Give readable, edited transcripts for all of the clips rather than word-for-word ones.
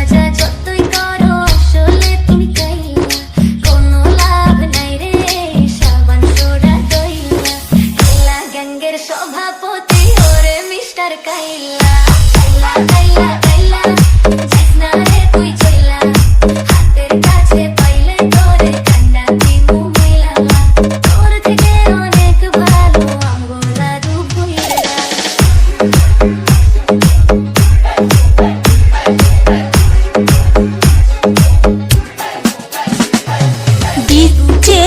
মাজা যতই করো আসলে তুমি কাইলা, কোনো লাভ নাই রে সাবান সোডা দইলা। কাইলা গ্যাংয়ের সভাপতি ওরে মিস্টার কাইলা। কাইলা কাইলা কাইলা যাস না রে তুই চইলা, হাতের কাছে পাইলে তোরে কান্না দিমু মইলা। তোর থেকে অনেক ভালো আমগো দাদু ভুইলা। ডিজে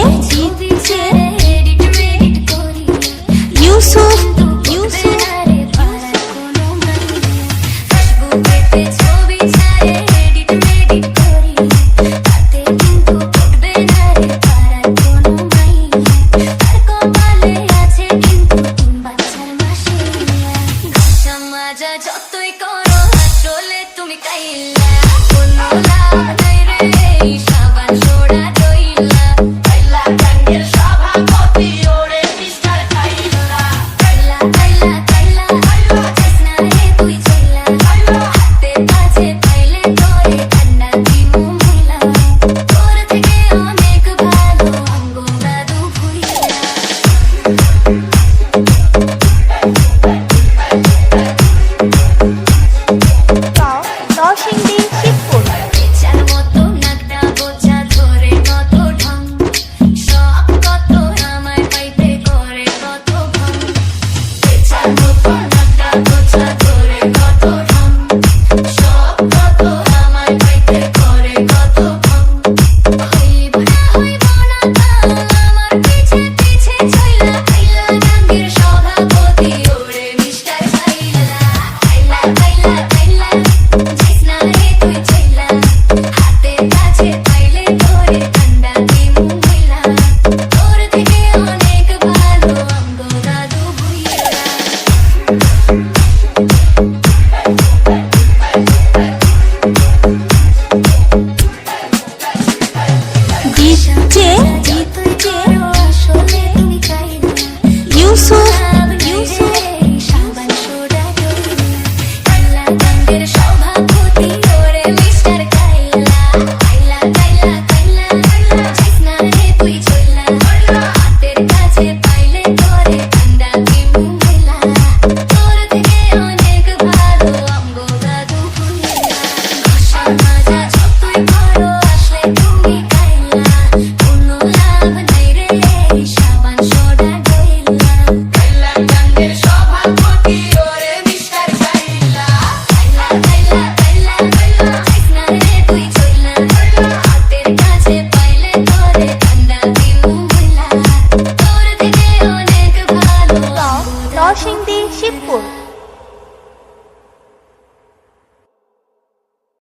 ইউসুফ যতই করো আসলে তুমি কাইলা, কোনো লাভ নাই রে সাবান সোডা দইলা। কাইলা গ্যাংয়ের সভাপতি ওরে মিস্টার কাইলা। কাইলা কাইলা কাইলা যাস না রে তুই চইলা, হাতের কাছে পাইলে তোরে কান্না দিমু মইলা। তোর থেকে অনেক ভালো আমগো দাদু ভুইলা। নরসিংদী